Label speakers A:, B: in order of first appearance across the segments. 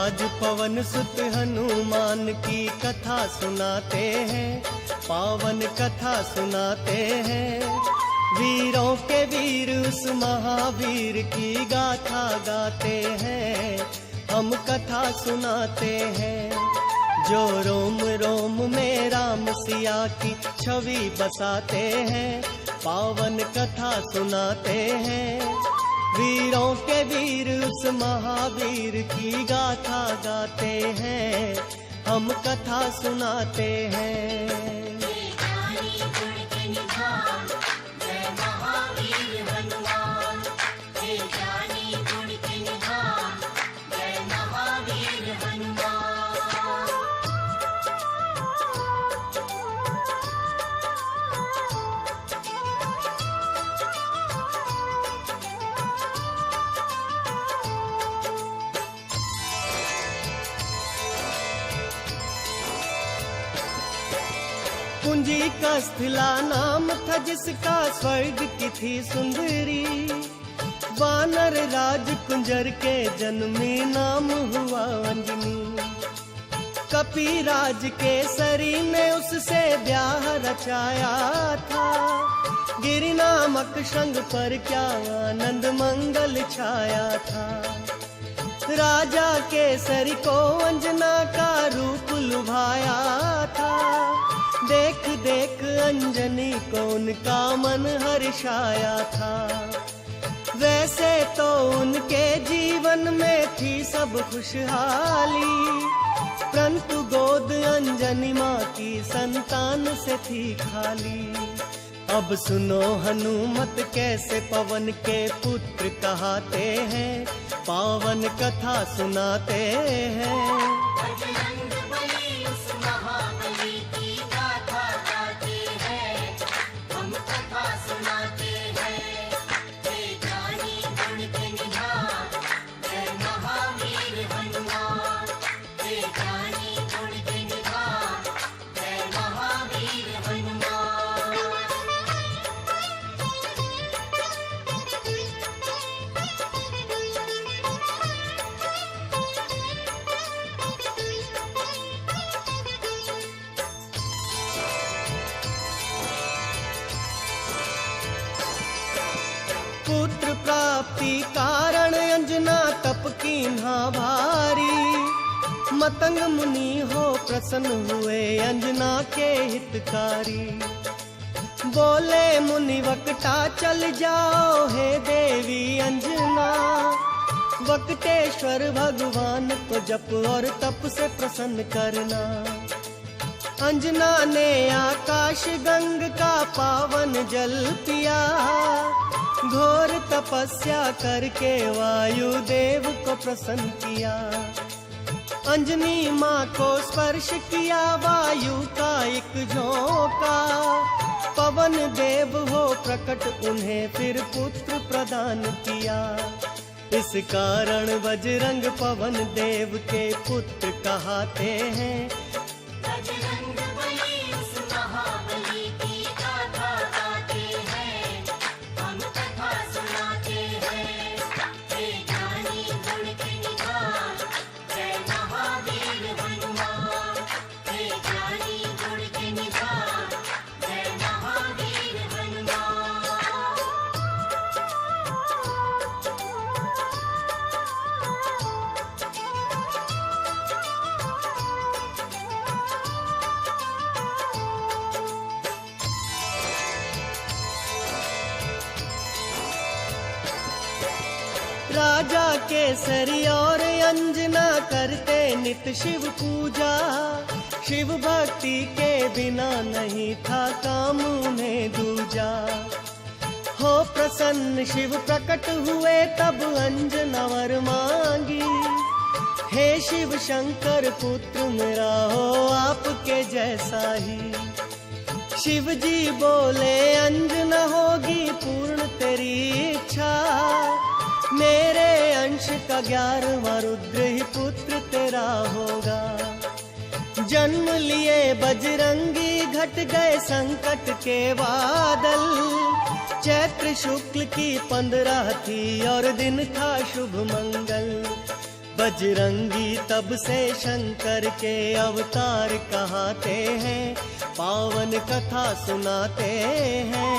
A: आज पवन सुत हनुमान की कथा सुनाते हैं, पावन कथा सुनाते हैं। वीरों के वीर उस महावीर की गाथा गाते हैं, हम कथा सुनाते हैं। जो रोम रोम में राम सिया की छवि बसाते हैं, पावन कथा सुनाते हैं। वीरों के वीर उस महावीर की गाथा गाते हैं, हम कथा सुनाते हैं। कुंजी का स्थिला नाम था जिसका, स्वर्ग की थी सुंदरी। वानर राज कुंजर के जन्मी, नाम हुआ अंजनी। कपिराज के सरी ने उससे ब्याह रचाया था। गिरि नामक शृंग पर क्या आनंद मंगल छाया था। राजा केसरी को अंजना का रूप लुभाया था। देख देख अंजनी को उनका मन हर्षाया था। वैसे तो उनके जीवन में थी सब खुशहाली, परंतु गोद अंजनी माँ की संतान से थी खाली। अब सुनो हनुमत कैसे पवन के पुत्र कहाते हैं, पावन कथा सुनाते हैं। पुत्र प्राप्ति कारण अंजना तप कीन्हा भारी। मतंग मुनि हो प्रसन्न हुए अंजना के हितकारी। बोले मुनि वक्ता चल जाओ हे देवी अंजना। वक्तेश्वर भगवान को जप और तप से प्रसन्न करना। अंजना ने आकाश गंग का पावन जल पिया। घोर तपस्या करके वायु देव को प्रसन्न किया। अंजनी माँ को स्पर्श किया वायु का एक झोंका। पवन देव हो प्रकट उन्हें फिर पुत्र प्रदान किया। इस कारण बजरंग पवन देव के पुत्र कहाते हैं। राजा केसरी और अंजना करते नित शिव पूजा। शिव भक्ति के बिना नहीं था काम उन्हें दूजा। हो प्रसन्न शिव प्रकट हुए तब अंजना वर मांगी। हे शिव शंकर पुत्र मेरा हो आपके जैसा ही। शिव जी बोले अंजना होगी पूर्ण तेरी इच्छा। मेरे अंश का 11वां रुद्र ही पुत्र तेरा होगा। जन्म लिए बजरंगी घट गए संकट के बादल। चैत्र शुक्ल की 15 थी और दिन था शुभ मंगल। बजरंगी तब से शंकर के अवतार कहाते हैं, पावन कथा सुनाते हैं।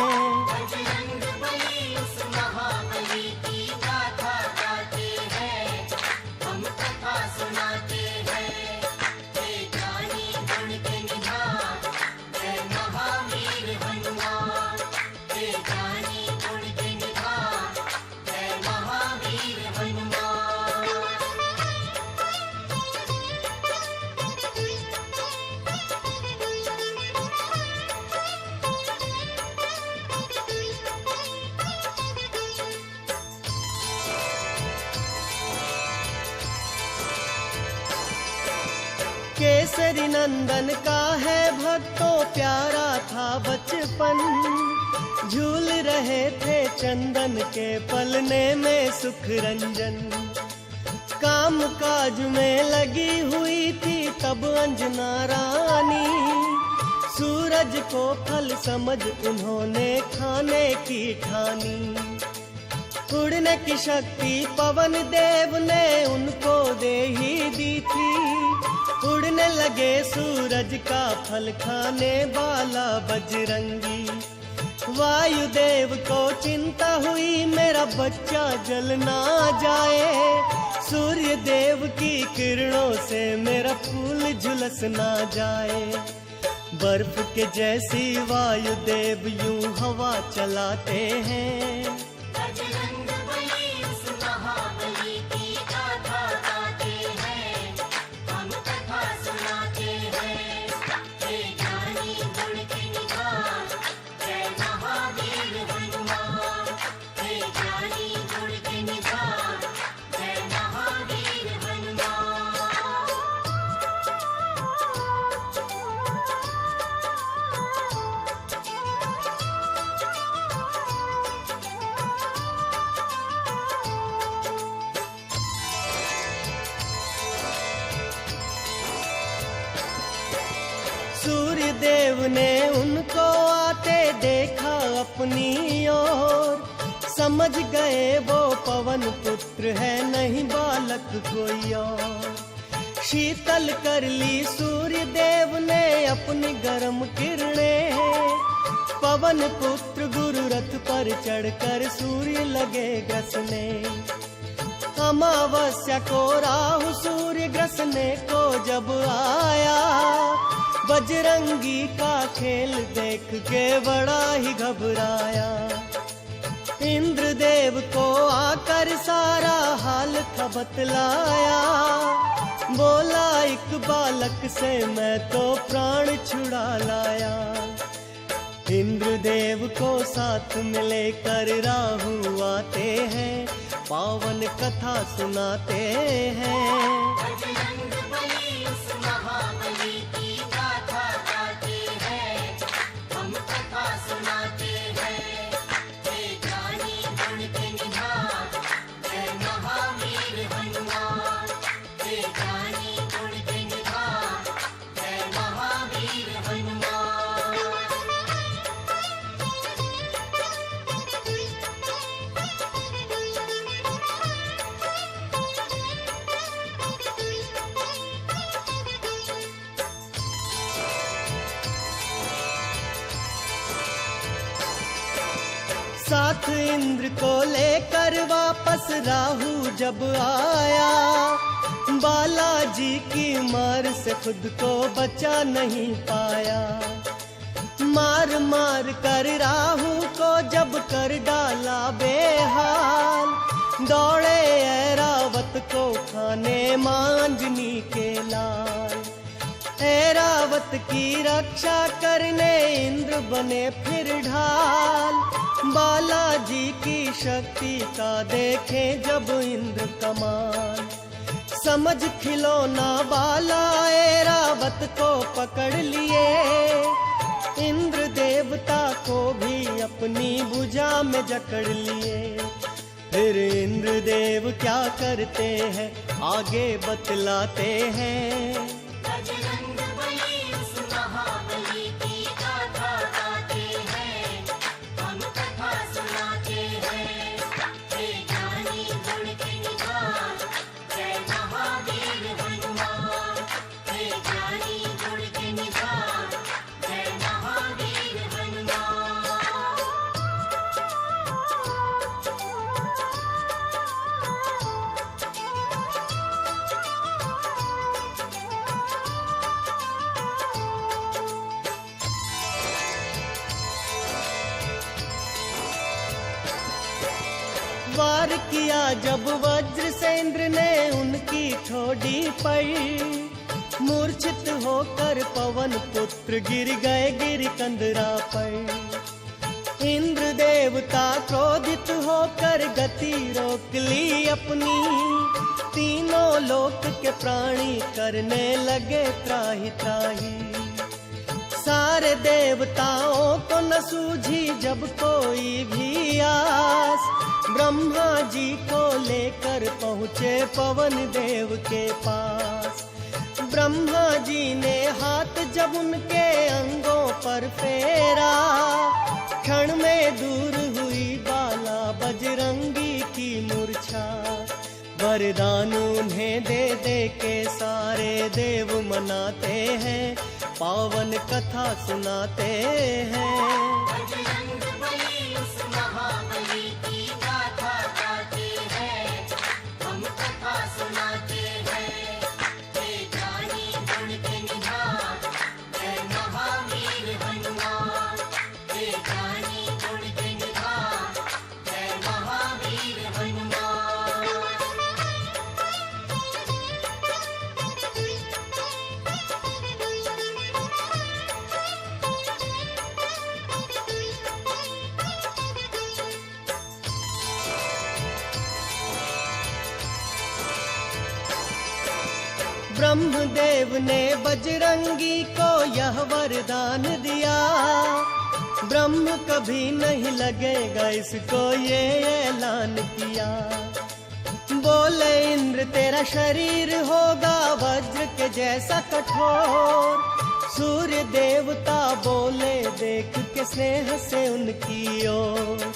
B: बजरंगबली उस महाबली की गाथा गाते हैं, हम कथा सुनाते हैं। हे ज्ञानी गुण के निधान, जय महावीर हनुमान। हे ज्ञानी गुण के निधान, जय महावीर हनुमान।
A: केसरी नंदन का है भक्तों प्यारा था बचपन, झूल रहे थे चंदन के पलने में सुख रंजन। काम काज में लगी हुई थी तब अंजना रानी, सूरज को फल समझ उन्होंने खाने की ठानी। उड़ने की शक्ति पवन देव ने उनको दे ही दी थी, उड़ने लगे सूरज का फल खाने वाला बजरंगी। वायुदेव को चिंता हुई मेरा बच्चा जल ना जाए, सूर्य देव की किरणों से मेरा फूल झुलस ना जाए। बर्फ के जैसी वायुदेव यूं हवा चलाते हैं,
B: बजरंगबली उस महाबली की गाथा गाते हैं, हम कथा सुनाते हैं। हे ज्ञानी गुण के निधान, जय महावीर हनुमान। हे ज्ञानी गुण के निधान, जय महावीर हनुमान।
A: सूर्य देव ने उनको आते देखा अपनी ओर, समझ गए वो पवन पुत्र है नहीं बालक कोई और। शीतल कर ली सूर्य देव ने अपनी गर्म किरणें, पवन पुत्र गुरु रथ पर चढ़कर सूर्य लगे ग्रसने। अमावस्या को राहु सूर्य ग्रसने को जब आया, बजरंगी का खेल देख के बड़ा ही घबराया। इंद्रदेव को आकर सारा हाल था बतलाया, बोला एक बालक से मैं तो प्राण छुड़ा लाया। इंद्रदेव को साथ में लेकर राहु आते हैं, पावन कथा सुनाते हैं।
B: बजरंगबली उस महाबली की गाथा गाते हैं, हम कथा सुनाते हैं। हे ज्ञानी गुण के निधान, जय महावीर हनुमान। हे ज्ञानी गुण के निधान, जय महावीर हनुमान।
A: साथ इंद्र को लेकर वापस राहु जब आया, बालाजी की मार से खुद को बचा नहीं पाया। मार मार कर राहु को जब कर डाला बेहाल, दौड़े ऐरावत को खाने मांजनी के लाल। ऐरावत की रक्षा करने इंद्र बने फिर ढाल, बालाजी की शक्ति का देखें जब इंद्र कमाल। समझ खिलौना बाला ऐरावत को पकड़ लिए, इंद्र देवता को भी अपनी भुजा में जकड़ लिए। फिर इंद्र देव क्या करते हैं आगे बतलाते हैं।
B: बजरंगबली उस महाबली की गाथा गाते हैं, हम कथा सुनाते हैं। हे ज्ञानी गुण के निधान, जय महा ज्ञानी गुण के निधान, जय महावीर हनुमान।
A: वार किया जब वज्र से इंद्र ने उनकी ठोड़ी पर, मूर्छित होकर पवन पुत्र गिर गए गिर कंदरा पर। इंद्र देवता क्रोधित होकर गति रोक ली अपनी, तीनों लोक के प्राणी करने लगे त्राहि त्राहि। सारे देवताओं को न सूझी जब कोई भी आस, ब्रह्मा जी को लेकर पहुँचे पवन देव के पास। ब्रह्मा जी ने हाथ जब उनके अंगों पर फेरा, क्षण में दूर हुई बाला बजरंगी की मूर्छा। वरदान उन्हें दे दे के सारे देव मनाते हैं, पावन कथा सुनाते हैं।
B: बजरंग बली उस महाबली की गाथा गाते हैं, हम कथा सुनाते हैं। हे ज्ञानी गुण के निधान, जय महावीर हनुमान। हे ज्ञानी गुण के निधान, जय महावीर हनुमान।
A: ब्रह्मदेव ने बजरंगी को यह वरदान दिया, ब्रह्म कभी नहीं लगेगा इसको ये ऐलान किया। बोले इंद्र तेरा शरीर होगा वज्र के जैसा कठोर, सूर्य देवता बोले देख के स्नेह से उनकी ओर।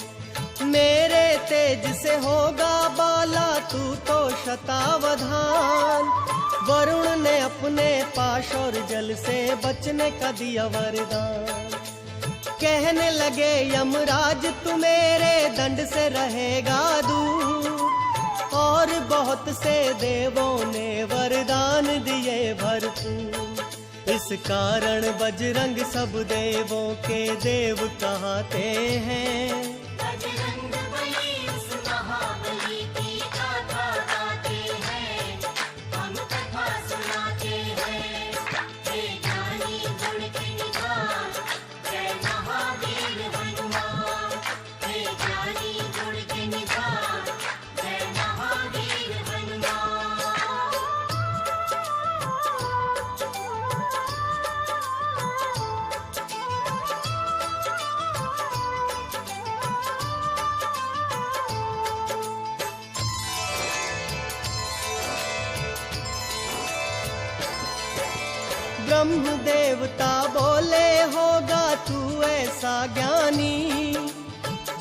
A: मेरे तेज से होगा बाला तू तो शतावधान, वरुण ने अपने पाश और जल से बचने का दिया वरदान। कहने लगे यमराज तू मेरे दंड से रहेगा दूर, और बहुत से देवों ने वरदान दिए भरपूर। इस कारण बजरंग सब देवों के देव कहते हैं।
B: बजरंग बली उस महाबली की गाथा गाते हैं, हम कथा सुनाते हैं। हे ज्ञानी गुण के निधान, जय महावीर हनुमान। हे ज्ञानी गुण के निधान, जय महावीर हनुमान।
A: ब्रह्म देवता बोले होगा तू ऐसा ज्ञानी,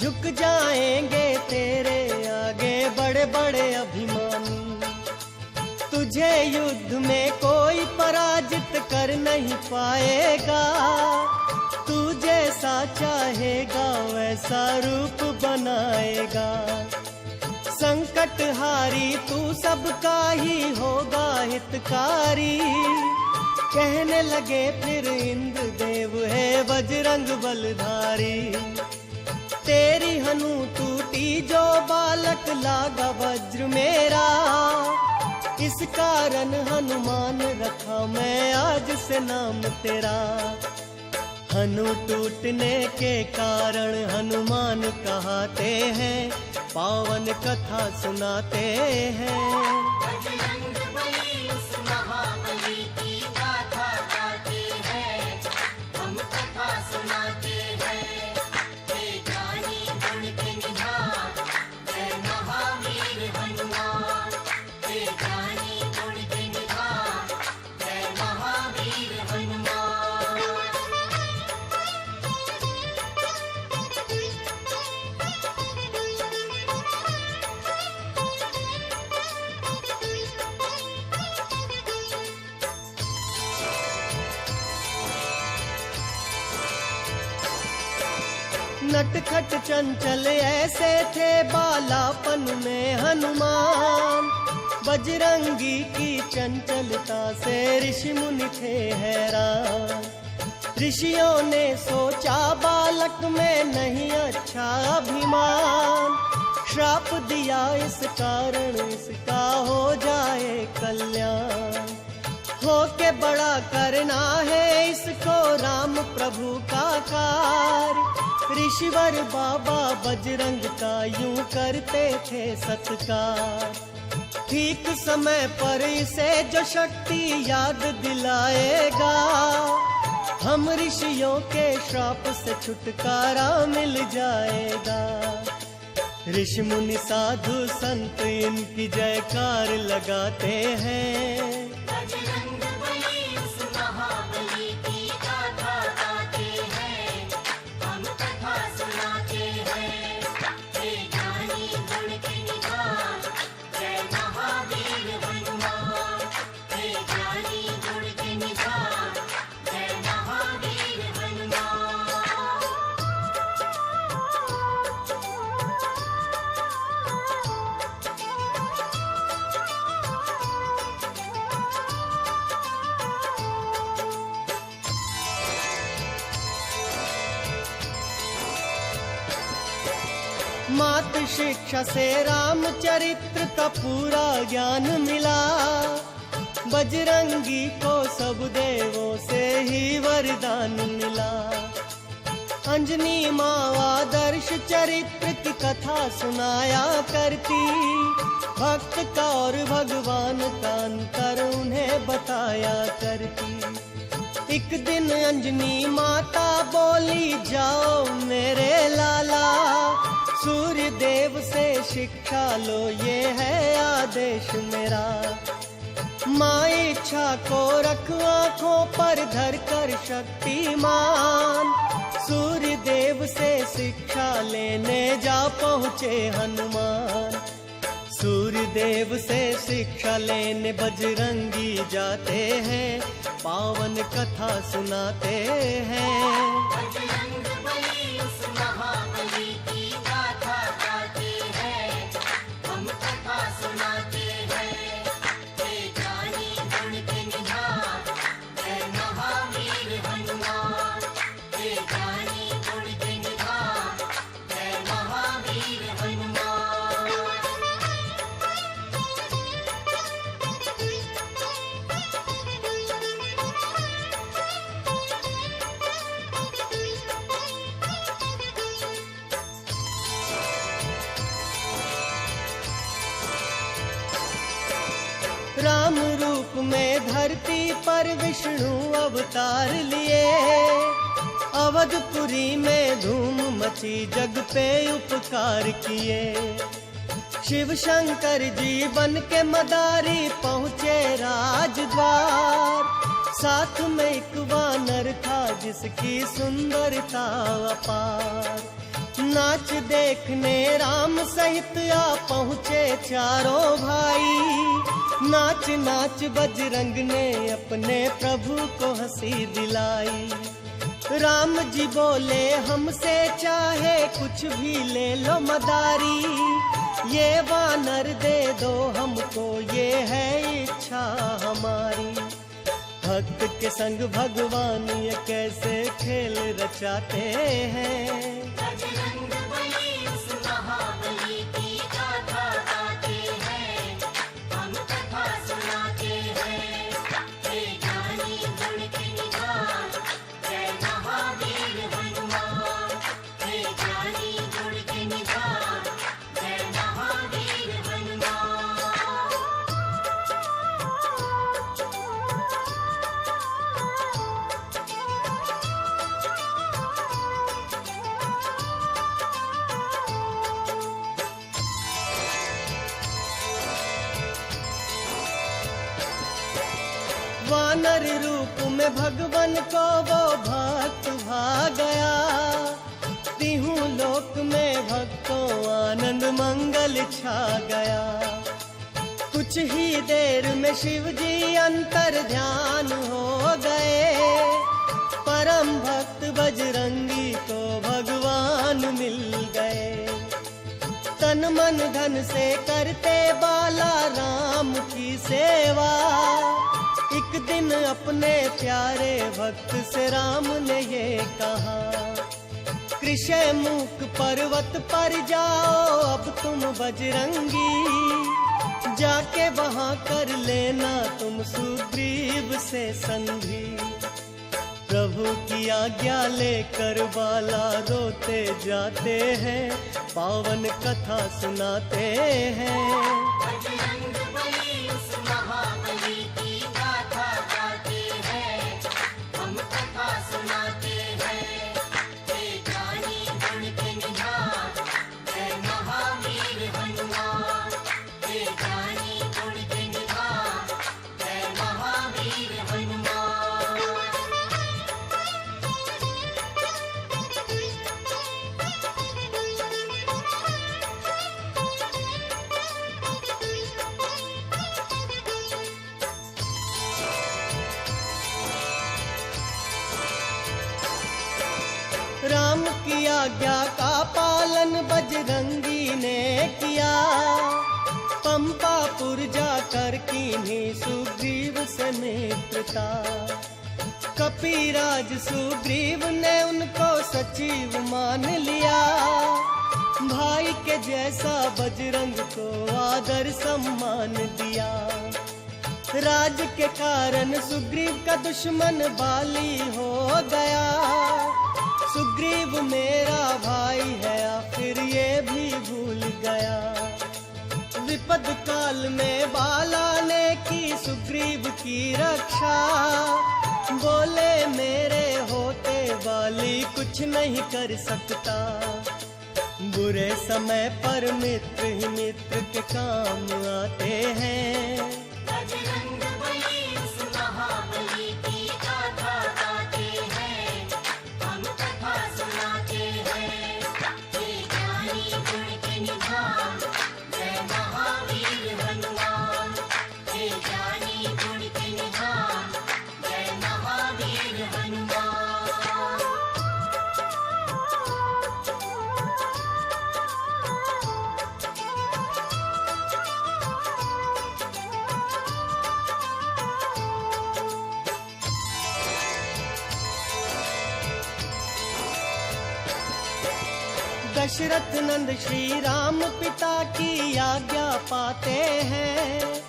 A: झुक जाएंगे तेरे आगे बड़े बड़े अभिमानी। तुझे युद्ध में कोई पराजित कर नहीं पाएगा, तू जैसा चाहेगा वैसा रूप बनाएगा। संकट हारी तू सबका ही होगा हितकारी, कहने लगे फिर इंद्र देव है बजरंग बलधारी। तेरी हनु टूटी जो बालक लागा वज्र मेरा, इस कारण हनुमान रखा मैं आज से नाम तेरा। हनु टूटने के कारण हनुमान कहते हैं, पावन कथा सुनाते हैं।
B: बजरंग बली उस महाबली की गाथा गाते हैं, हम कथा सुनाते हैं। हे ज्ञानी गुण के निधान, जय महावीर हनुमान। हे ज्ञानी गुण के निधान, जय महावीर हनुमान।
A: नटखट चंचल ऐसे थे बालापन में हनुमान। बजरंगी की चंचलता से ऋषि मुनि थे हैरान। ऋषियों ने सोचा बालक में नहीं अच्छा अभिमान। श्राप दिया इस कारण इसका हो जाए कल्याण। हो के बड़ा करना है इसको राम प्रभु का कार्य। ऋषिवर बाबा बजरंग का यूं करते थे सत्कार। ठीक समय पर इसे जो शक्ति याद दिलाएगा, हम ऋषियों के श्राप से छुटकारा मिल जाएगा। ऋषि मुनि साधु संत इनकी जयकार लगाते हैं।
B: बजरंग बली उस महाबली की गाथा गाते हैं, हम कथा सुनाते हैं। हे ज्ञानी गुण के निधान, जय महावीर हनुमान। हे ज्ञानी गुण के निधान, जय महावीर हनुमान।
A: मात शिक्षा से रामचरित्र का पूरा ज्ञान मिला। बजरंगी को सब देवों से ही वरदान मिला। अंजनी माँ आदर्श चरित्र की कथा सुनाया करती। भक्त का और भगवान का अंतर उन्हें बताया करती। एक दिन अंजनी माता बोली, जाओ मेरे लाला, सूर्य देव से शिक्षा लो, ये है आदेश मेरा। माँ इच्छा को रख आँखों पर धर कर शक्तिमान। सूर्य देव से शिक्षा लेने जा पहुँचे हनुमान। सूर्य देव से शिक्षा लेने बजरंगी जाते हैं, पावन कथा सुनाते हैं।
B: बजरंग बली उस महाबली की गाथा गाते हैं, हम कथा सुनाते हैं। हे ज्ञानी गुण के निधान, जय महावीर हनुमान। हे ज्ञानी गुण के निधान, जय महावीर हनुमान।
A: राम रूप में धरती पर विष्णु अवतार लिए। अवधपुरी में धूम मची, जग पे उपकार किए। शिव शंकर जी बन के मदारी पहुँचे राजद्वार। साथ में एक वानर था जिसकी सुंदरता अपार। नाच देखने राम सहित आ पहुँचे चारों भाई। नाच नाच बजरंग ने अपने प्रभु को हंसी दिलाई। राम जी बोले, हमसे चाहे कुछ भी ले लो मदारी। ये वानर दे दो हमको, ये है इच्छा हमारी। भक्त के संग भगवान ये कैसे खेल रचाते हैं।
B: बजरंग बली उस महाबली की गाथा गाते हैं, हम कथा सुनाते हैं। हे ज्ञानी गुण के निधान, जय महावीर हनुमान। हे ज्ञानी गुण के निधान, जय महावीर हनुमान।
A: वानर रूप में भगवान को वो भक्त भा गया। तिहु लोक में भक्तों आनंद मंगल छा गया। कुछ ही देर में शिव जी अंतर ध्यान हो गए। परम भक्त बजरंगी को भगवान मिल गए। तन मन धन से करते बाला राम की सेवा। एक दिन अपने प्यारे भक्त से राम ने ये कहा, कृष्ण मुख पर्वत पर जाओ अब तुम बजरंगी, जाके वहां कर लेना तुम सुग्रीव से संधि। प्रभु की आज्ञा लेकर बाला रोते जाते हैं, पावन कथा सुनाते हैं।
B: बजरंग बली उस महाबली की गाथा गाते हैं, हम कथा सुनाते हैं। हे ज्ञानी गुण के निधान, जय महावीर हनुमान। हे ज्ञानी गुण के निधान, जय महावीर हनुमान।
A: राम की आज्ञा का पालन बजरंगी ने किया, पंपापुर जाकर कीन्ही सुग्रीव से मित्रता। कपिराज सुग्रीव ने उनको सचिव मान लिया, भाई के जैसा बजरंग को आदर सम्मान दिया। राज के कारण सुग्रीव का दुश्मन बाली हो गया, सुग्रीव मेरा भाई है आखिर ये भी भूल गया। विपद काल में बाला ने की सुग्रीव की रक्षा, बोले मेरे होते वाली कुछ नहीं कर सकता। बुरे समय पर मित्र ही मित्र के काम आते हैं।
B: बजरंग बली उस महाबली की गाथा गाते हैं, हम कथा सुनाते हैं। हे ज्ञानी गुण के निधान, जय महावीर हनुमान। हे ज्ञानी गुण के निधान, जय महावीर हनुमान।
A: दशरथ नंद श्री राम पिता की आज्ञा पाते हैं,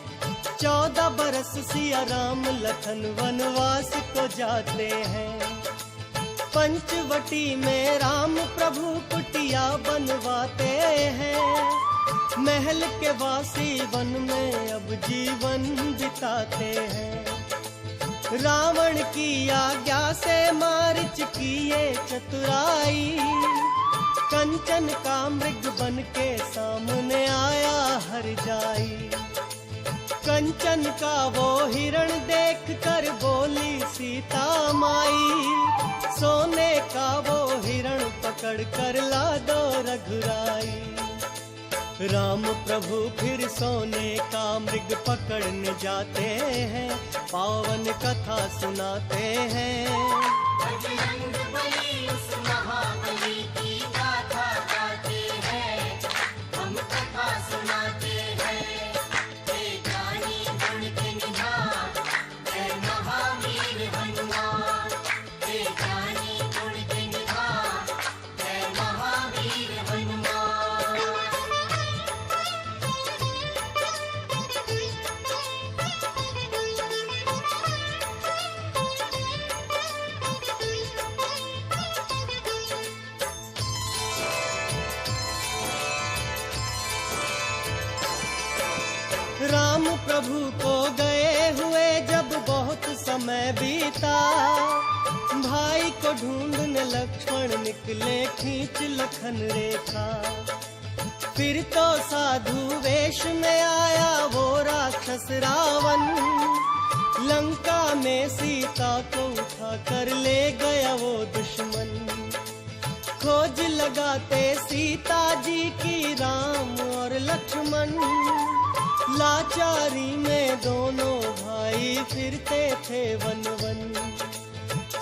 A: 14 बरस सिया राम लखन वनवास को जाते हैं। पंचवटी में राम प्रभु कुटिया बनवाते हैं, महल के वासी वन में अब जीवन बिताते हैं। रावण की आज्ञा से मारिच की ये चतुराई, कंचन का मृग बन के सामने आया हर जाई। कंचन का वो हिरण देख कर बोली सीता माई, सोने का वो हिरण पकड़ कर ला दो रघुराई। राम प्रभु फिर सोने का मृग पकड़ने जाते हैं, पावन कथा सुनाते हैं।
B: बजरंग बली उस महाबली की गाथा गाते हैं, हम कथा सुनाते हैं। हे ज्ञानी गुण के निधान, जय महावीर हनुमान। हे ज्ञानी गुण के निधान, जय महावीर हनुमान।
A: राम प्रभु को गए हुए जब बहुत समय बीता, भाई को ढूंढने लक्ष्मण निकले खींच लखन रेखा। फिर तो साधु वेश में आया वो राक्षस रावण, लंका में सीता को उठा कर ले गया वो दुश्मन। खोज लगाते सीता जी की राम और लक्ष्मण, लाचारी में दोनों भाई फिरते थे वन वन।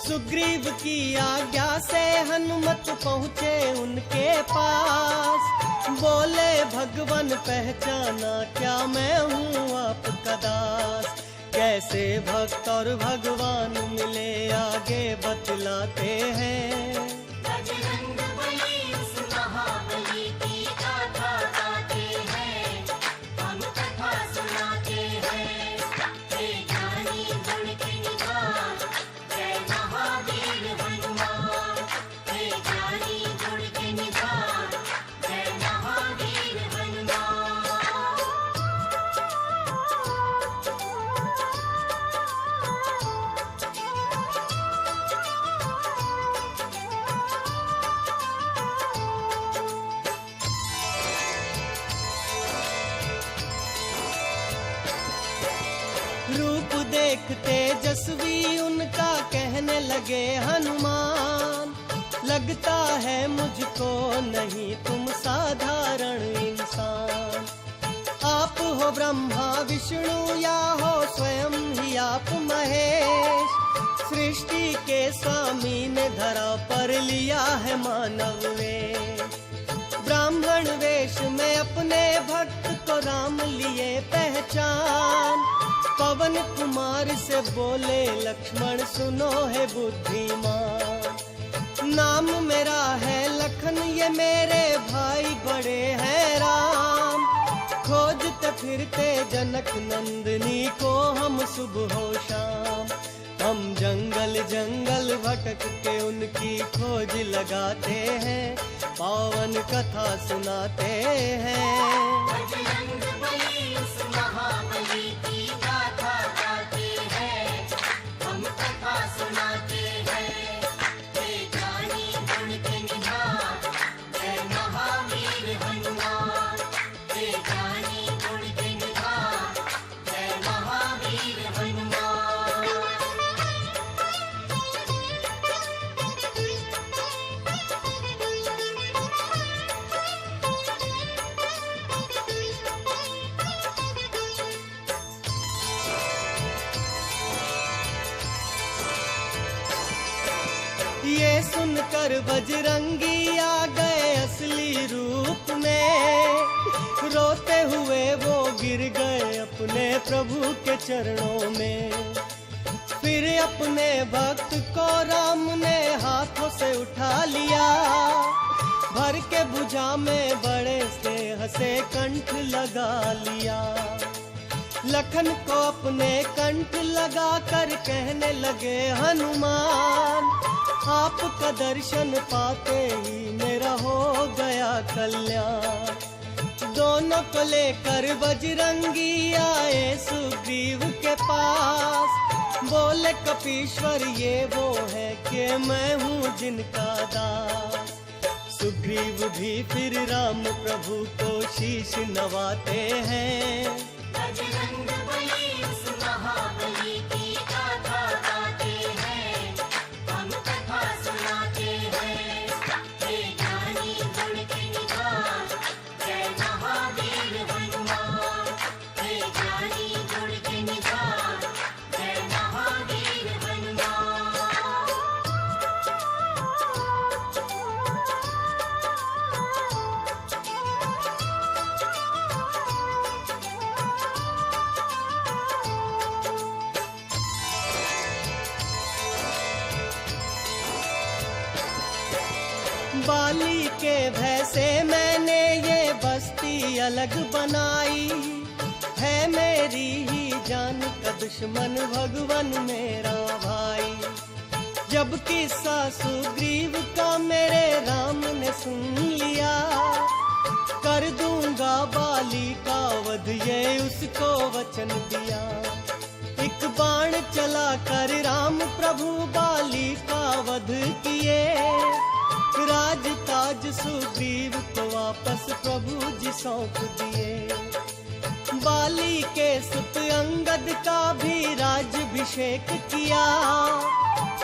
A: सुग्रीव की आज्ञा से हनुमत पहुँचे उनके पास। बोले भगवन पहचाना क्या मैं हूँ आपका दास। कैसे भक्त और भगवान मिले आगे बतलाते हैं।
B: बजरंग बली उस महाबली की गाथा गाते हैं, हम कथा सुनाते हैं। हे ज्ञानी गुण के निधान, जय महावीर हनुमान। हे ज्ञानी गुण के निधान, जय महावीर हनुमान।
A: रूप देख तेजस्वी उनका कहने लगे हनुमान। लगता है मुझको नहीं तुम साधारण इंसान। आप हो ब्रह्मा विष्णु या हो स्वयं ही आप महेश। सृष्टि के स्वामी ने धरा पर लिया है मानव वेश। ब्राह्मण वेश में अपने भक्त को राम लिए पहचान। पवन कुमार से बोले लक्ष्मण सुनो है बुद्धिमान। नाम मेरा है लखन ये मेरे भाई बड़े हैं राम। खोजते फिरते जनक नंदनी को हम सुबह हो शाम। हम जंगल जंगल भटक के उनकी खोज लगाते हैं, पावन कथा सुनाते हैं।
B: बजरंग बली उस महाबली की गाथा गाते हैं, हम कथा सुनाते हैं। हे ज्ञानी गुण के निधान, जय महावीर हनुमान। हे ज्ञानी गुण के निधान, जय महावीर हनुमान।
A: ये सुनकर बजरंगी आ गए असली रूप में। रोते हुए वो गिर गए अपने प्रभु के चरणों में। फिर अपने भक्त को राम ने हाथों से उठा लिया। भर के भुजा में बड़े स्नेह से कंठ लगा लिया। लखन को अपने कंठ लगा कर कहने लगे हनुमान। आपका दर्शन पाते ही मेरा हो गया कल्याण। दोनों को लेकर बजरंगी आए सुग्रीव के पास। बोले कपीश्वर ये वो है कि मैं हूँ जिनका दास। सुग्रीव भी फिर राम प्रभु को शीश नवाते हैं।
B: बजरंग बली उस महाबली की गाथा गाते हैं, हम कथा सुनाते हैं। हे ज्ञानी गुण के निधान, जय महावीर हनुमान। हे ज्ञानी गुण के निधान, जय महावीर हनुमान।
A: बाली के भय से मैंने ये बस्ती अलग बनाई। है मेरी ही जान का दुश्मन भगवन मेरा भाई। जब किस्सा सुग्रीव का मेरे राम ने सुन लिया। कर दूंगा बाली का वध ये उसको वचन दिया। एक बाण चला कर राम प्रभु बाली का वध किए। राज ताज सुग्रीव को वापस प्रभु जी सौंप दिए। बाली के सुत अंगद का भी राज्याभिषेक किया।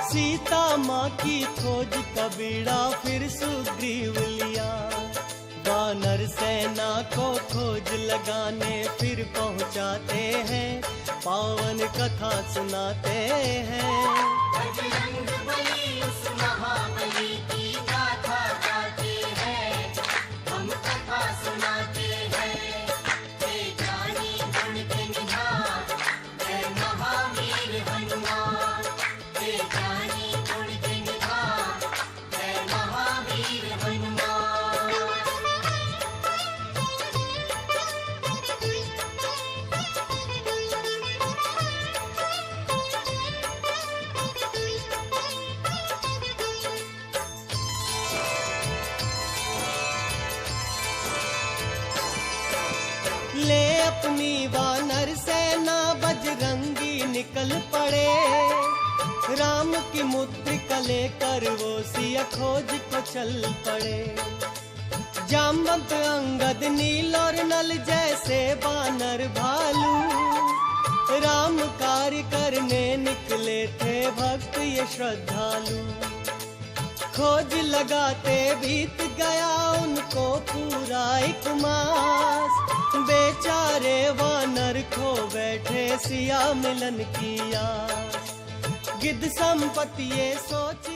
A: सीता माँ की खोज का बीड़ा फिर सुग्रीव लिया। वानर सेना को खोज लगाने फिर पहुँचाते हैं, पावन कथा सुनाते हैं।
B: बजरंग बली
A: पड़े। राम की मुद्रिका लेकर वो सिया खोज को चल पड़े। जामवंत अंगद नील और नल जैसे बानर भालू राम कार्य करने निकले थे भक्त ये श्रद्धालु। खोज लगाते बीत गया उनको पूरा एक मास। बेचारे वानर खो बैठे सिया मिलन की आस। गिद्ध संपत्ति ये सोच